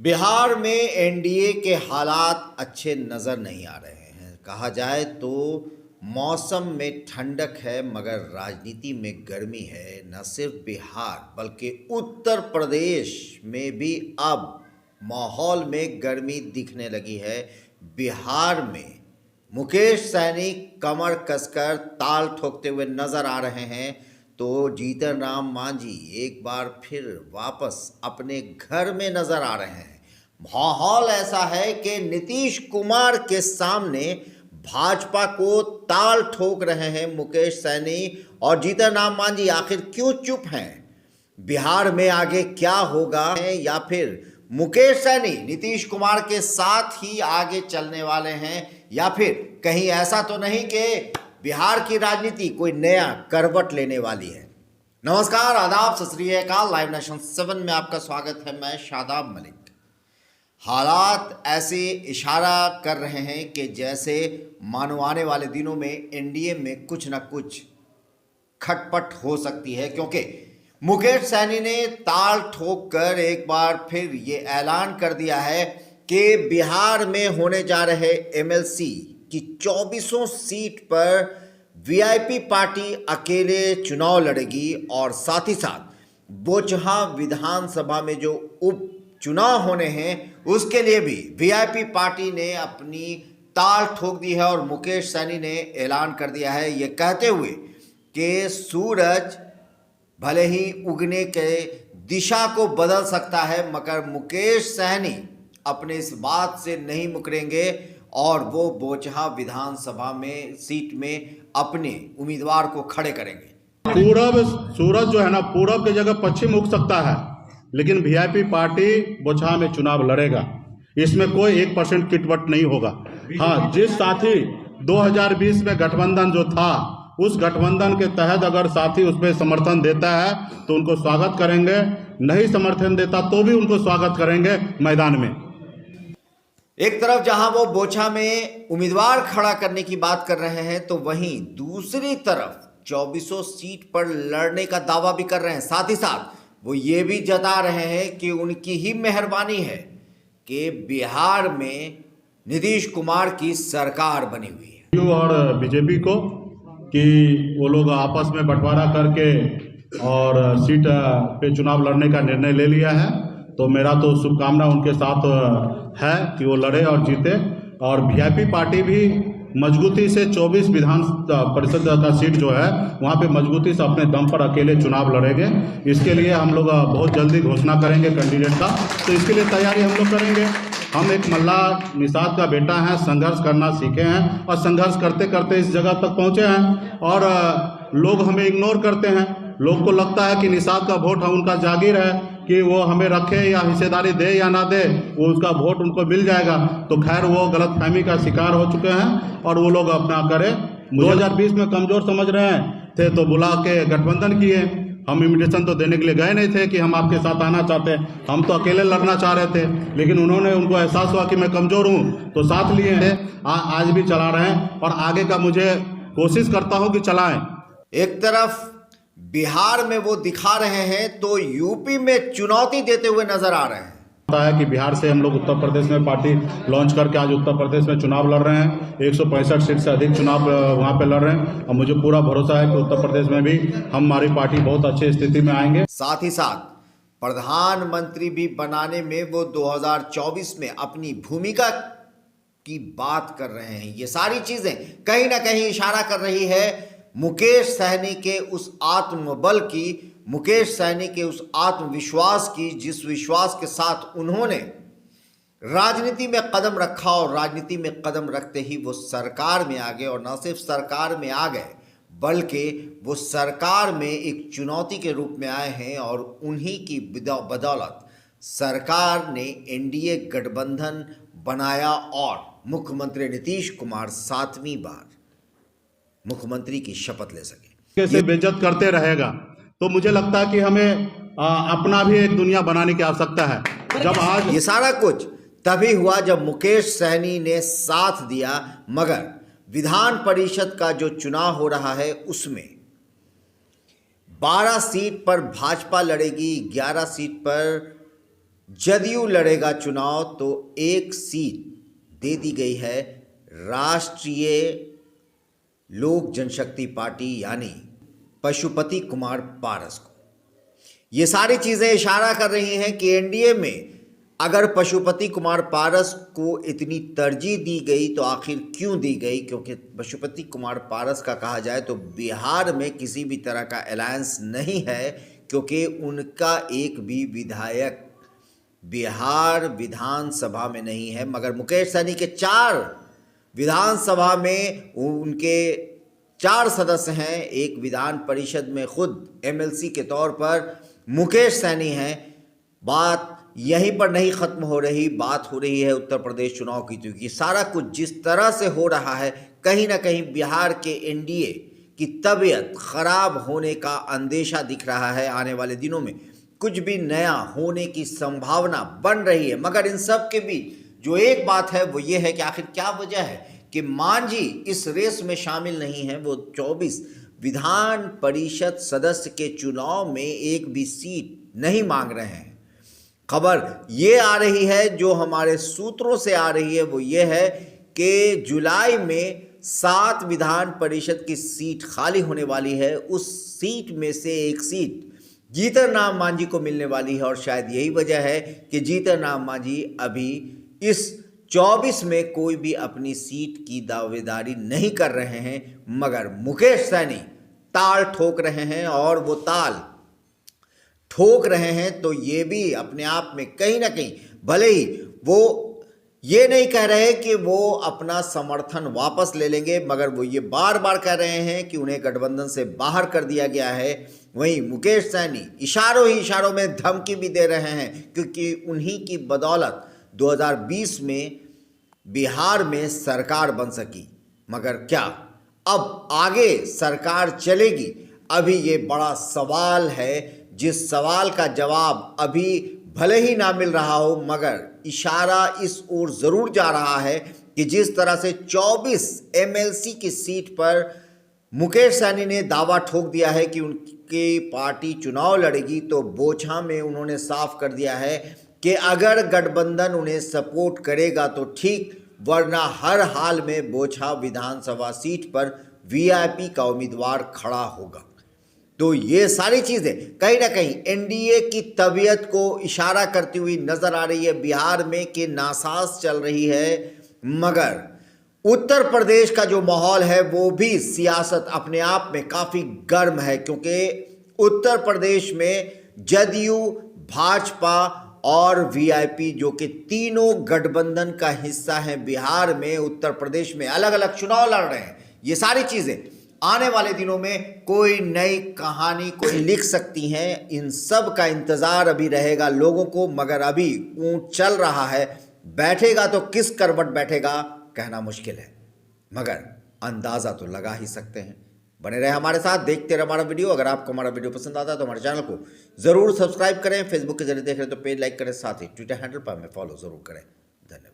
बिहार में एनडीए के हालात अच्छे नज़र नहीं आ रहे हैं। कहा जाए तो मौसम में ठंडक है मगर राजनीति में गर्मी है। न सिर्फ बिहार बल्कि उत्तर प्रदेश में भी अब माहौल में गर्मी दिखने लगी है। बिहार में मुकेश सहनी कमर कसकर ताल ठोकते हुए नजर आ रहे हैं तो जीतन राम मांझी एक बार फिर वापस अपने घर में नजर आ रहे हैं। माहौल ऐसा है कि नीतीश कुमार के सामने भाजपा को ताल ठोक रहे हैं मुकेश सहनी और जीतन राम मांझी। आखिर क्यों चुप हैं? बिहार में आगे क्या होगा? या फिर मुकेश सहनी नीतीश कुमार के साथ ही आगे चलने वाले हैं, या फिर कहीं ऐसा तो नहीं कि बिहार की राजनीति कोई नया करवट लेने वाली है? नमस्कार, आदाब, सत श्री अकाल। लाइव नेशन 7 में आपका स्वागत है। मैं शादाब मलिक। हालात ऐसे इशारा कर रहे हैं कि जैसे मानो आने वाले दिनों में एनडीए में कुछ न कुछ खटपट हो सकती है, क्योंकि मुकेश सहनी ने ताल ठोक कर एक बार फिर ये ऐलान कर दिया है कि बिहार में होने जा रहे एमएलसी की 24 सीट पर वीआईपी पार्टी अकेले चुनाव लड़ेगी और साथ ही साथ बोचहा विधानसभा में जो उप चुनाव होने हैं उसके लिए भी वीआईपी पार्टी ने अपनी ताल ठोक दी है। और मुकेश सहनी ने ऐलान कर दिया है ये कहते हुए कि सूरज भले ही उगने के दिशा को बदल सकता है मगर मुकेश सहनी अपने इस बात से नहीं मुकरेंगे और वो बोचहा विधानसभा में सीट में अपने उम्मीदवार को खड़े करेंगे। पूरब सूरज जो है ना, पूरब की जगह पश्चिम उग सकता है, लेकिन वीआईपी पार्टी बोचहा में चुनाव लड़ेगा। इसमें कोई 1% किटवट नहीं होगा। हाँ, जिस साथी 2020 में गठबंधन जो था, उस गठबंधन के तहत अगर साथी उसमें समर्थन देता है तो उनको स्वागत करेंगे, नहीं समर्थन देता तो भी उनको स्वागत करेंगे मैदान में। एक तरफ जहां वो बोचहा में उम्मीदवार खड़ा करने की बात कर रहे हैं तो वहीं दूसरी तरफ 24 सीट पर लड़ने का दावा भी कर रहे हैं। साथ ही साथ वो ये भी जता रहे हैं कि उनकी ही मेहरबानी है कि बिहार में नीतीश कुमार की सरकार बनी हुई है। और बीजेपी को कि वो लोग आपस में बंटवारा करके और सीट पे चुनाव लड़ने का निर्णय ले लिया है, तो मेरा तो शुभकामना उनके साथ है कि वो लड़े और जीते। और वीआईपी पार्टी भी मजबूती से 24 विधान परिषद का सीट जो है वहाँ पे मजबूती से अपने दम पर अकेले चुनाव लड़ेंगे। इसके लिए हम लोग बहुत जल्दी घोषणा करेंगे कैंडिडेट का, तो इसके लिए तैयारी हम लोग करेंगे। हम एक मल्ला निषाद का बेटा है, संघर्ष करना सीखे हैं और संघर्ष करते करते इस जगह तक पहुँचे हैं। और लोग हमें इग्नोर करते हैं। लोग को लगता है कि निषाद का वोट है, उनका जागीर है कि वो हमें रखे या हिस्सेदारी दे या ना दे, वो उसका वोट उनको मिल जाएगा। तो खैर वो गलतफहमी का शिकार हो चुके हैं और वो लोग अपना करें। 2020 में कमजोर समझ रहे थे तो बुला के गठबंधन किए। हम इन्विटेशन तो देने के लिए गए नहीं थे कि हम आपके साथ आना चाहते हैं, हम तो अकेले लड़ना चाह रहे थे, लेकिन उन्होंने उनको एहसास हुआ कि मैं कमजोर हूँ तो साथ लिए हैं। आज भी चला रहे हैं और आगे का मुझे कोशिश करता हूँ कि चलाएं। एक तरफ बिहार में वो दिखा रहे हैं तो यूपी में चुनौती देते हुए नजर आ रहे हैं। पता है कि बिहार से हम लोग उत्तर प्रदेश में पार्टी लॉन्च करके आज उत्तर प्रदेश में चुनाव लड़ रहे हैं। 165 सीट से अधिक चुनाव वहां पे लड़ रहे हैं और मुझे पूरा भरोसा है कि उत्तर प्रदेश में भी हमारी पार्टी बहुत अच्छी स्थिति में आएंगे। साथ ही साथ प्रधानमंत्री भी बनाने में वो 2024 में अपनी भूमिका की बात कर रहे हैं। ये सारी चीजें कहीं ना कहीं इशारा कर रही है मुकेश सहनी के उस आत्मबल की, मुकेश सहनी के उस आत्मविश्वास की, जिस विश्वास के साथ उन्होंने राजनीति में कदम रखा और राजनीति में कदम रखते ही वो सरकार में आ गए। और न सिर्फ सरकार में आ गए बल्कि वो सरकार में एक चुनौती के रूप में आए हैं और उन्हीं की बदौलत सरकार ने एनडीए गठबंधन बनाया और मुख्यमंत्री नीतीश कुमार 7वीं बार मुख्यमंत्री की शपथ ले सके। कैसे बेइज्जत करते रहेगा तो मुझे लगता है कि हमें अपना भी एक दुनिया बनाने की आवश्यकता है। जब आज ये सारा कुछ तभी हुआ जब मुकेश सहनी ने साथ दिया, मगर विधान परिषद का जो चुनाव हो रहा है उसमें 12 सीट पर भाजपा लड़ेगी, 11 सीट पर जदयू लड़ेगा चुनाव तो एक सीट दे दी गई है राष्ट्रीय लोक जनशक्ति पार्टी यानी पशुपति कुमार पारस को। ये सारी चीजें इशारा कर रही हैं कि एनडीए में अगर पशुपति कुमार पारस को इतनी तरजीह दी गई तो आखिर क्यों दी गई, क्योंकि पशुपति कुमार पारस का कहा जाए तो बिहार में किसी भी तरह का अलायंस नहीं है, क्योंकि उनका एक भी विधायक बिहार विधानसभा में नहीं है। मगर मुकेश सहनी के 4 विधानसभा में उनके 4 सदस्य हैं। एक विधान परिषद में खुद एमएलसी के तौर पर मुकेश सहनी हैं। बात यहीं पर नहीं खत्म हो रही, बात हो रही है उत्तर प्रदेश चुनाव की, क्योंकि सारा कुछ जिस तरह से हो रहा है कहीं ना कहीं बिहार के एनडीए की तबीयत खराब होने का अंदेशा दिख रहा है। आने वाले दिनों में कुछ भी नया होने की संभावना बन रही है। मगर इन सब के बीच जो एक बात है वो ये है कि आखिर क्या वजह है कि मांझी इस रेस में शामिल नहीं है। वो 24 विधान परिषद सदस्य के चुनाव में एक भी सीट नहीं मांग रहे हैं। खबर ये आ रही है, जो हमारे सूत्रों से आ रही है, वो ये है कि जुलाई में 7 विधान परिषद की सीट खाली होने वाली है। उस सीट में से एक सीट जीतन राम मांझी को मिलने वाली है और शायद यही वजह है कि जीतन राम मांझी अभी इस 24 में कोई भी अपनी सीट की दावेदारी नहीं कर रहे हैं। मगर मुकेश सहनी ताल ठोक रहे हैं, और वो ताल ठोक रहे हैं तो ये भी अपने आप में कहीं ना कहीं, भले ही वो ये नहीं कह रहे कि वो अपना समर्थन वापस ले लेंगे, मगर वो ये बार बार कह रहे हैं कि उन्हें गठबंधन से बाहर कर दिया गया है। वहीं मुकेश सहनी इशारों ही इशारों में धमकी भी दे रहे हैं, क्योंकि उन्हीं की बदौलत 2020 में बिहार में सरकार बन सकी। मगर क्या अब आगे सरकार चलेगी, अभी ये बड़ा सवाल है, जिस सवाल का जवाब अभी भले ही ना मिल रहा हो, मगर इशारा इस ओर जरूर जा रहा है कि जिस तरह से 24 एमएलसी की सीट पर मुकेश सहनी ने दावा ठोक दिया है कि उनकी पार्टी चुनाव लड़ेगी, तो बोछा में उन्होंने साफ कर दिया है कि अगर गठबंधन उन्हें सपोर्ट करेगा तो ठीक, वरना हर हाल में बोछा विधानसभा सीट पर वीआईपी का उम्मीदवार खड़ा होगा। तो ये सारी चीज़ें कहीं ना कहीं एनडीए की तबीयत को इशारा करती हुई नजर आ रही है बिहार में, कि नासाज चल रही है। मगर उत्तर प्रदेश का जो माहौल है वो भी सियासत अपने आप में काफ़ी गर्म है, क्योंकि उत्तर प्रदेश में जदयू, भाजपा और वीआईपी जो कि तीनों गठबंधन का हिस्सा हैं, बिहार में उत्तर प्रदेश में अलग अलग चुनाव लड़ रहे हैं। ये सारी चीज़ें आने वाले दिनों में कोई नई कहानी कोई लिख सकती हैं। इन सब का इंतज़ार अभी रहेगा लोगों को, मगर अभी ऊँट चल रहा है। बैठेगा तो किस करवट बैठेगा कहना मुश्किल है, मगर अंदाज़ा तो लगा ही सकते हैं। बने रहे हमारे साथ, देखते रहे हमारा वीडियो। अगर आपको हमारा वीडियो पसंद आता है तो हमारे चैनल को ज़रूर सब्सक्राइब करें। फेसबुक के जरिए देख रहे हैं तो पेज लाइक करें, साथ ही ट्विटर हैंडल पर हमें फॉलो ज़रूर करें। धन्यवाद।